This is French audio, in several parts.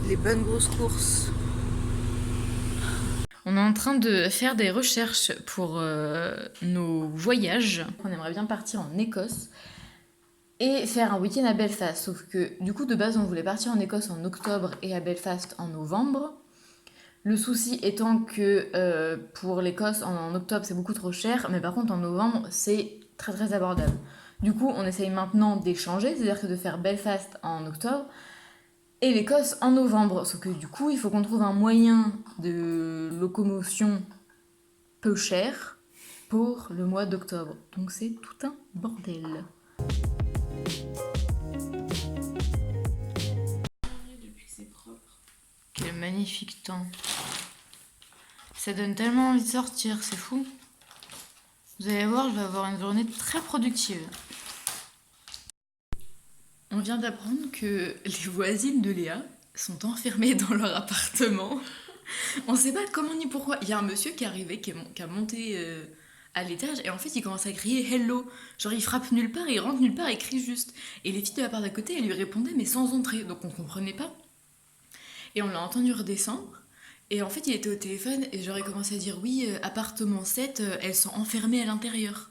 Les bonnes grosses courses. On est en train de faire des recherches pour nos voyages. On aimerait bien partir en Écosse et faire un week-end à Belfast. Sauf que du coup, de base, on voulait partir en Écosse en octobre et à Belfast en novembre. Le souci étant que pour l'Écosse en octobre, c'est beaucoup trop cher, mais par contre en novembre, c'est très très abordable. Du coup, on essaye maintenant d'échanger, c'est-à-dire que de faire Belfast en octobre et l'Écosse en novembre. Sauf que du coup, il faut qu'on trouve un moyen de locomotion peu cher pour le mois d'octobre. Donc c'est tout un bordel. Quel magnifique temps. Ça donne tellement envie de sortir, c'est fou. Vous allez voir, je vais avoir une journée très productive. On vient d'apprendre que les voisines de Léa sont enfermées dans leur appartement. On sait pas comment ni pourquoi. Il y a un monsieur qui est arrivé, qui a monté à l'étage, et en fait il commence à crier hello. Genre il frappe nulle part, il rentre nulle part, il crie juste. Et les filles de la part d'à côté, elles lui répondaient mais sans entrer, donc on comprenait pas. Et on l'a entendu redescendre. Et en fait il était au téléphone et j'aurais commencé à dire oui, appartement 7, elles sont enfermées à l'intérieur.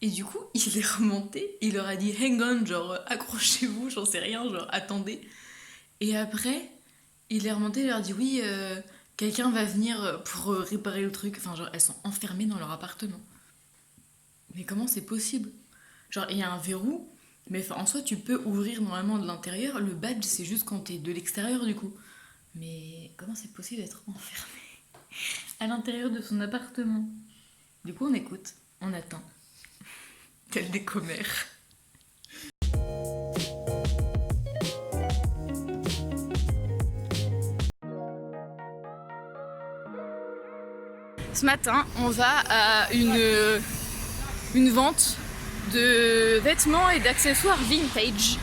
Et du coup, il est remonté, il leur a dit hang on, genre accrochez-vous, j'en sais rien, genre attendez. Et après, il est remonté, il leur a dit oui, quelqu'un va venir pour réparer le truc. Enfin, genre, elles sont enfermées dans leur appartement. Mais comment c'est possible? Genre, il y a un verrou, mais en soi, tu peux ouvrir normalement de l'intérieur. Le badge, c'est juste quand t'es de l'extérieur, du coup. Mais comment c'est possible d'être enfermé à l'intérieur de son appartement? Du coup, on écoute, on attend. Tel des commères. Ce matin, on va à une vente de vêtements et d'accessoires vintage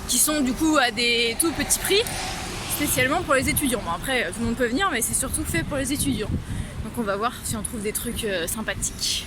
qui sont du coup à des tout petits prix, spécialement pour les étudiants. Bon, après, tout le monde peut venir, mais c'est surtout fait pour les étudiants. Donc on va voir si on trouve des trucs sympathiques.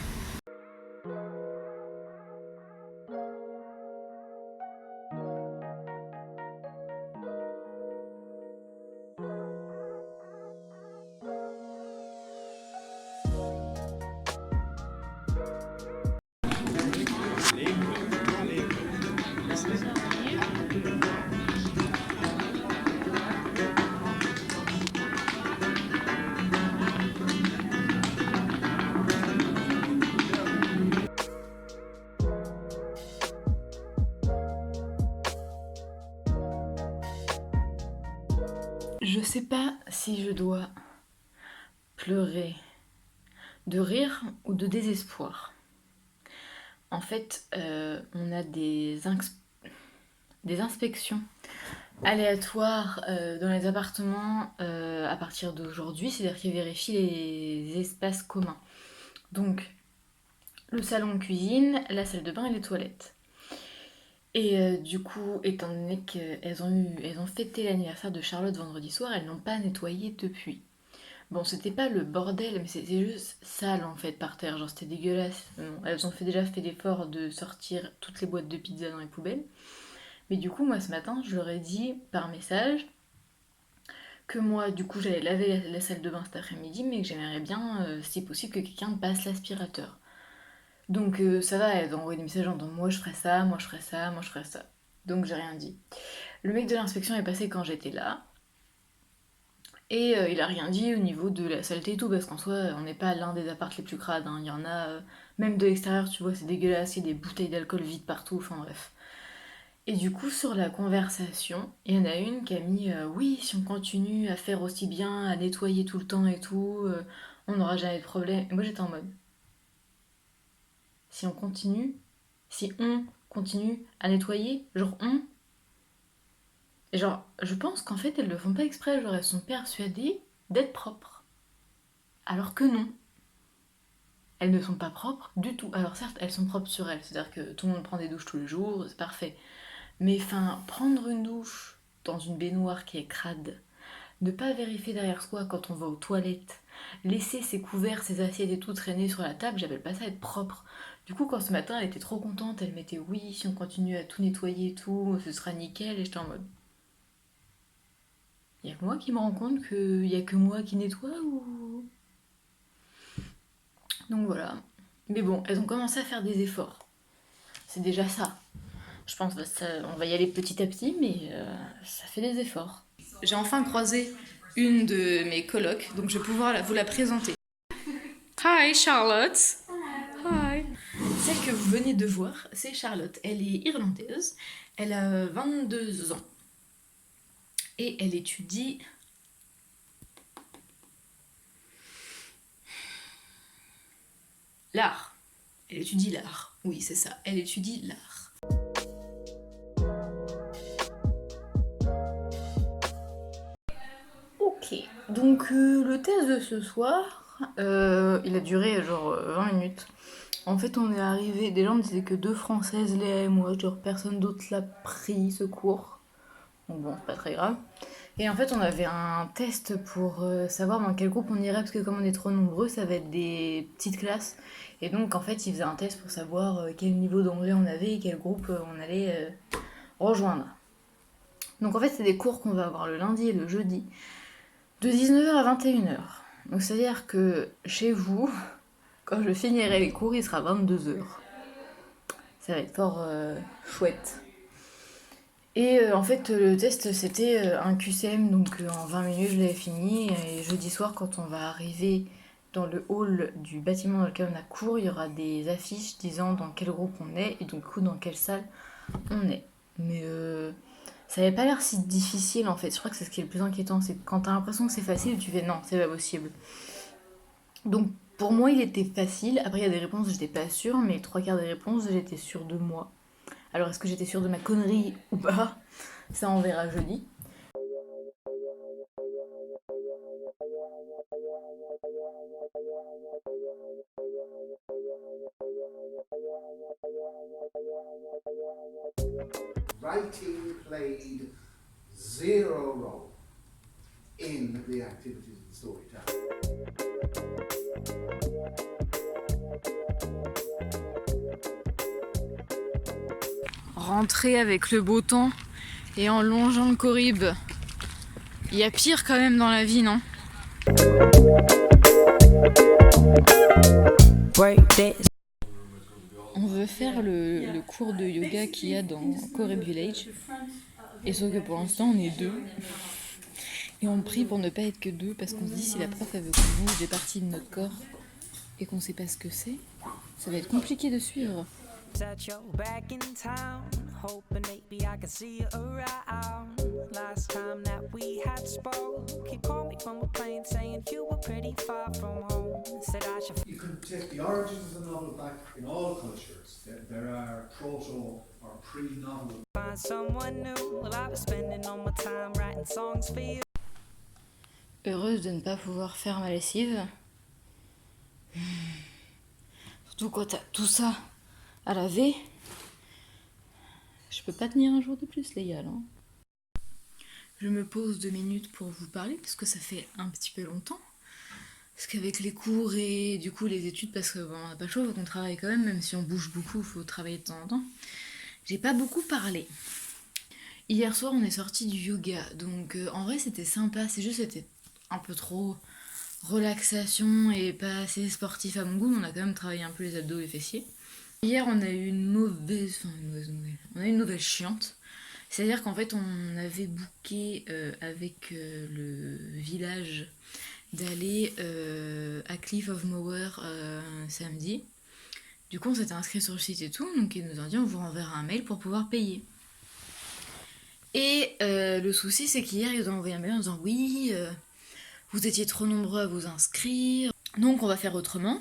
Je sais pas si je dois pleurer de rire ou de désespoir. En fait, on a des inspections aléatoires dans les appartements à partir d'aujourd'hui, c'est-à-dire qu'ils vérifient les espaces communs. Donc, le salon de cuisine, la salle de bain et les toilettes. Et du coup, étant donné qu'elles ont fêté l'anniversaire de Charlotte vendredi soir, elles n'ont pas nettoyé depuis. Bon, c'était pas le bordel, mais c'était juste sale en fait par terre, genre c'était dégueulasse. Bon, elles ont déjà fait l'effort de sortir toutes les boîtes de pizza dans les poubelles. Mais du coup, moi ce matin, je leur ai dit par message que moi, du coup, j'allais laver la salle de bain cet après-midi, mais que j'aimerais bien, si possible, que quelqu'un passe l'aspirateur. Donc ça va, elles ont envoyé des messages en disant moi je ferai ça, moi je ferai ça, moi je ferai ça. Donc j'ai rien dit. Le mec de l'inspection est passé quand j'étais là. Et il a rien dit au niveau de la saleté et tout, parce qu'en soi, on n'est pas l'un des apparts les plus crades, hein. Il y en a, même de l'extérieur, tu vois, c'est dégueulasse, il y a des bouteilles d'alcool vides partout, enfin bref. Et du coup, sur la conversation, il y en a une qui a mis oui, si on continue à faire aussi bien, à nettoyer tout le temps et tout, on n'aura jamais de problème. Et moi j'étais en mode, si on continue, si on continue à nettoyer, genre on. Et genre, je pense qu'en fait, elles le font pas exprès, genre elles sont persuadées d'être propres. Alors que non. Elles ne sont pas propres du tout. Alors certes, elles sont propres sur elles, c'est-à-dire que tout le monde prend des douches tous les jours, c'est parfait. Mais enfin, prendre une douche dans une baignoire qui est crade, ne pas vérifier derrière soi quand on va aux toilettes, laisser ses couverts, ses assiettes et tout traîner sur la table, j'appelle pas ça être propre. Du coup, quand ce matin elle était trop contente, elle mettait oui, si on continue à tout nettoyer et tout, ce sera nickel, et j'étais en mode. Y a que moi qui me rends compte qu'il y a que moi qui nettoie ou. Donc voilà. Mais bon, elles ont commencé à faire des efforts. C'est déjà ça. Je pense que on va y aller petit à petit, mais ça fait des efforts. J'ai enfin croisé une de mes colocs, donc je vais pouvoir vous la présenter. Hi Charlotte. Hi. Celle que vous venez de voir, c'est Charlotte. Elle est irlandaise, elle a 22 ans et elle étudie l'art. Elle étudie l'art. Oui, c'est ça, elle étudie l'art. Ok, donc le test de ce soir, il a duré genre 20 minutes. En fait, on est arrivé, déjà on disait que deux Françaises, Léa et moi, genre personne d'autre l'a pris ce cours. Donc bon, c'est pas très grave. Et en fait, on avait un test pour savoir dans quel groupe on irait, parce que comme on est trop nombreux, ça va être des petites classes. Et donc, en fait, ils faisaient un test pour savoir quel niveau d'anglais on avait et quel groupe on allait rejoindre. Donc, en fait, c'est des cours qu'on va avoir le lundi et le jeudi, de 19h à 21h. Donc, c'est-à-dire que chez vous, quand je finirai les cours, il sera 22h. Ça va être fort chouette. Et en fait, le test, c'était un QCM, donc en 20 minutes, je l'avais fini. Et jeudi soir, quand on va arriver dans le hall du bâtiment dans lequel on a cours, il y aura des affiches disant dans quel groupe on est et du coup dans quelle salle on est. Mais ça avait pas l'air si difficile en fait. Je crois que c'est ce qui est le plus inquiétant, c'est que quand t'as l'impression que c'est facile, tu fais non, c'est pas possible. Donc pour moi, il était facile. Après, il y a des réponses, j'étais pas sûre, mais trois quarts des réponses, j'étais sûre de moi. Alors, est-ce que j'étais sûre de ma connerie ou pas? Ça, on verra jeudi. Writing played zero role in the activities of the storytelling. Rentrer avec le beau temps et en longeant le Corrib. Il y a pire quand même dans la vie, non? On veut faire le cours de yoga qu'il y a dans Corrib Village. Et sauf que pour l'instant on est deux. Et on prie pour ne pas être que deux parce qu'on se dit si la prof elle veut qu'on bouge des parties de notre corps et qu'on sait pas ce que c'est, ça va être compliqué de suivre. Hoping maybe I can see you around. Last time that we had spoke, you called me from a plane saying you were pretty far from home. Said I should. You can take the origins of the novel back in all cultures. There are proto or pre-novel. Find someone new. Well, I've been spending all my time writing songs for you. Heureuse de ne pas pouvoir faire ma lessive. Surtout quand t'as tout ça à laver. Je peux pas tenir un jour de plus, les gars, hein. Je me pose 2 minutes pour vous parler, parce que ça fait un petit peu longtemps. Parce qu'avec les cours et du coup les études, parce qu'on n'a pas le choix, faut qu'on travaille quand même si on bouge beaucoup, il faut travailler de temps en temps. J'ai pas beaucoup parlé. Hier soir, on est sorti du yoga, donc en vrai c'était sympa, c'est juste c'était un peu trop relaxation et pas assez sportif à mon goût, mais on a quand même travaillé un peu les abdos et les fessiers. Hier, on a eu une mauvaise nouvelle. On a eu une nouvelle chiante. C'est-à-dire qu'en fait, on avait booké avec le village d'aller à Cliff of Moher samedi. Du coup, on s'était inscrit sur le site et tout. Donc, ils nous ont dit on vous renverra un mail pour pouvoir payer. Et le souci, c'est qu'hier, ils ont envoyé un mail en disant oui, vous étiez trop nombreux à vous inscrire. Donc, on va faire autrement.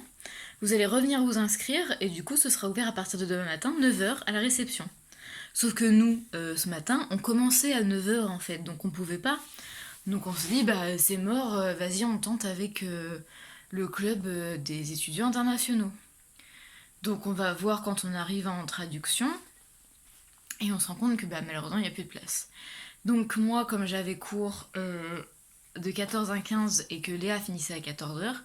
Vous allez revenir vous inscrire et du coup ce sera ouvert à partir de demain matin, 9h à la réception. Sauf que nous, ce matin, on commençait à 9h en fait, donc on pouvait pas. Donc on se dit, bah c'est mort, vas-y on tente avec le club des étudiants internationaux. Donc on va voir quand on arrive en traduction et on se rend compte que bah, malheureusement il n'y a plus de place. Donc moi, comme j'avais cours de 14 à 15 et que Léa finissait à 14h,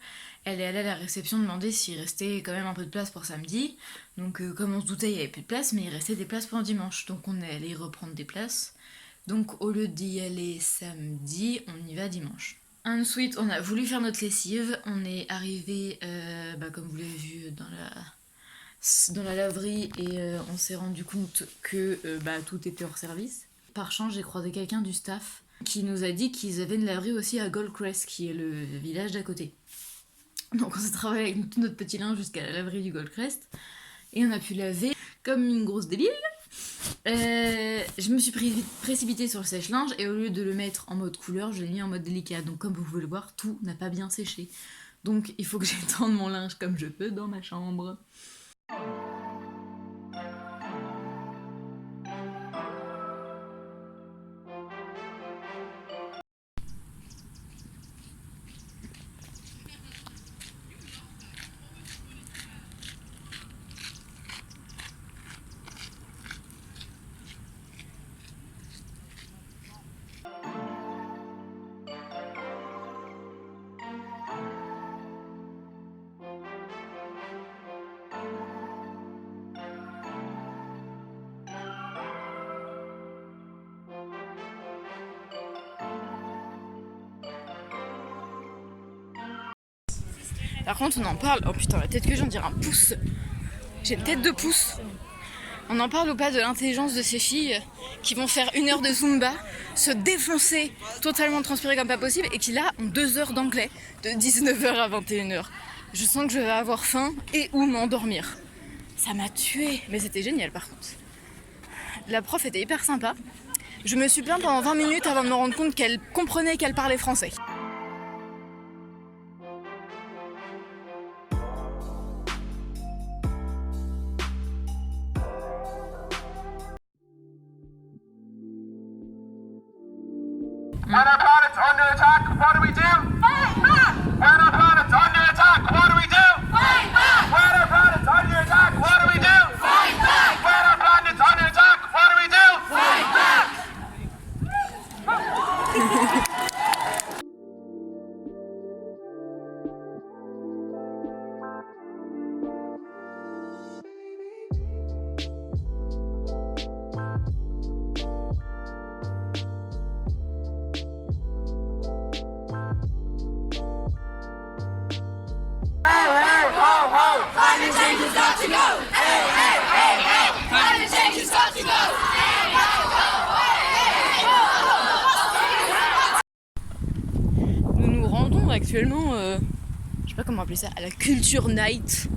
elle est allée à la réception demander s'il restait quand même un peu de place pour samedi. Donc comme on se doutait, il n'y avait plus de place, mais il restait des places pour dimanche. Donc on est allé reprendre des places. Donc au lieu d'y aller samedi, on y va dimanche. Ensuite, on a voulu faire notre lessive. On est arrivé, comme vous l'avez vu, dans la laverie et on s'est rendu compte que tout était hors service. Par chance, j'ai croisé quelqu'un du staff qui nous a dit qu'ils avaient une laverie aussi à Goldcrest, qui est le village d'à côté. Donc on s'est travaillé avec tout notre petit linge jusqu'à la laverie du Goldcrest et on a pu laver comme une grosse débile. Je me suis précipitée sur le sèche-linge et au lieu de le mettre en mode couleur, je l'ai mis en mode délicat. Donc comme vous pouvez le voir, tout n'a pas bien séché. Donc il faut que j'étende mon linge comme je peux dans ma chambre. Par contre, on en parle. Oh putain, la tête que j'ai, on dirait un pouce. J'ai une tête de pouce. On en parle ou pas de l'intelligence de ces filles qui vont faire 1 heure de Zumba, se défoncer, totalement transpirer comme pas possible, et qui là ont 2 heures d'anglais de 19h à 21h. Je sens que je vais avoir faim et ou m'endormir. Ça m'a tuée, mais c'était génial par contre. La prof était hyper sympa. Je me suis plainte pendant 20 minutes avant de me rendre compte qu'elle comprenait qu'elle parlait français. When our planet's under attack, what do we do? Fight back! When our planet's under attack, what do we do? Fight back! When our planet's under attack, what do we do? Fight back! When our planet's under attack, what do we do? Fight back! Climate change has got to go! Hey, hey, hey, hey! Climate change has got to go! Hey, hey, Nous nous rendons actuellement, je sais pas comment appeler ça, à la Culture Night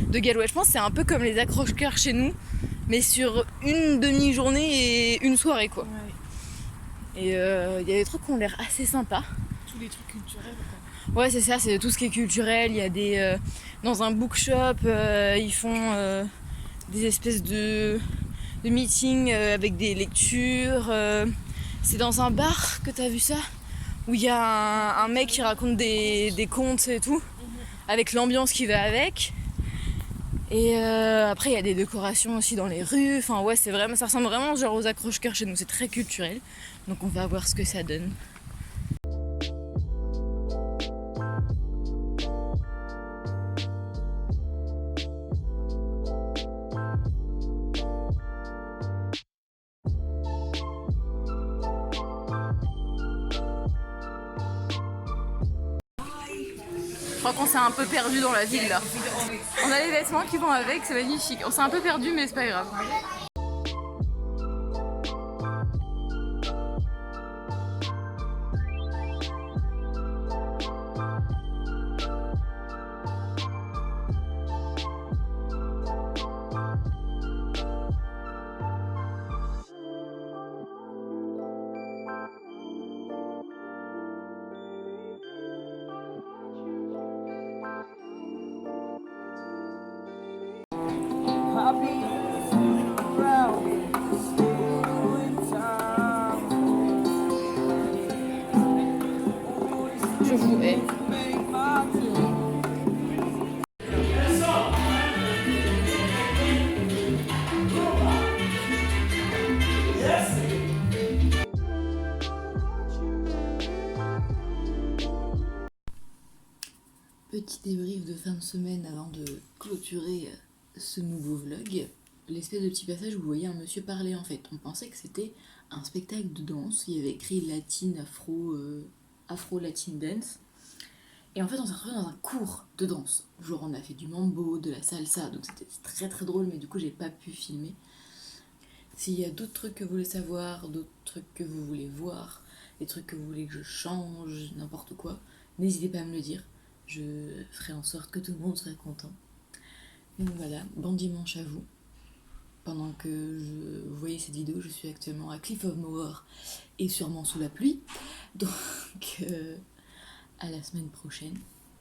de Galway. Je pense que c'est un peu comme les accroche-cœurs chez nous, mais sur une demi-journée et une soirée quoi. Ouais. Et il y a des trucs qui ont l'air assez sympas. Tous les trucs culturels quoi. Ouais, c'est ça, c'est tout ce qui est culturel. Il y a des. Dans un bookshop, ils font des espèces de meetings avec des lectures. C'est dans un bar que t'as vu ça, où il y a un mec qui raconte des contes et tout, avec l'ambiance qui va avec. Et après, il y a des décorations aussi dans les rues. Enfin, ouais, c'est vraiment, ça ressemble vraiment genre aux accroche-cœurs chez nous. C'est très culturel. Donc, on va voir ce que ça donne. Je crois qu'on s'est un peu perdu dans la ville là. On a les vêtements qui vont avec, c'est magnifique. On s'est un peu perdu mais c'est pas grave. Je vous hais. Petit débrief de fin de semaine avant de clôturer ce nouveau vlog. L'espèce de petit passage où vous voyez un monsieur parler en fait. On pensait que c'était un spectacle de danse. Il y avait écrit latine, afro-latine dance. Et en fait on s'est retrouvé dans un cours de danse. Genre on a fait du mambo, de la salsa, donc c'était très très drôle mais du coup j'ai pas pu filmer. S'il y a d'autres trucs que vous voulez savoir, d'autres trucs que vous voulez voir, des trucs que vous voulez que je change, n'importe quoi, n'hésitez pas à me le dire. Je ferai en sorte que tout le monde soit content. Donc voilà, bon dimanche à vous. Pendant que vous voyez cette vidéo, je suis actuellement à Cliff of Moher et sûrement sous la pluie. Donc à la semaine prochaine.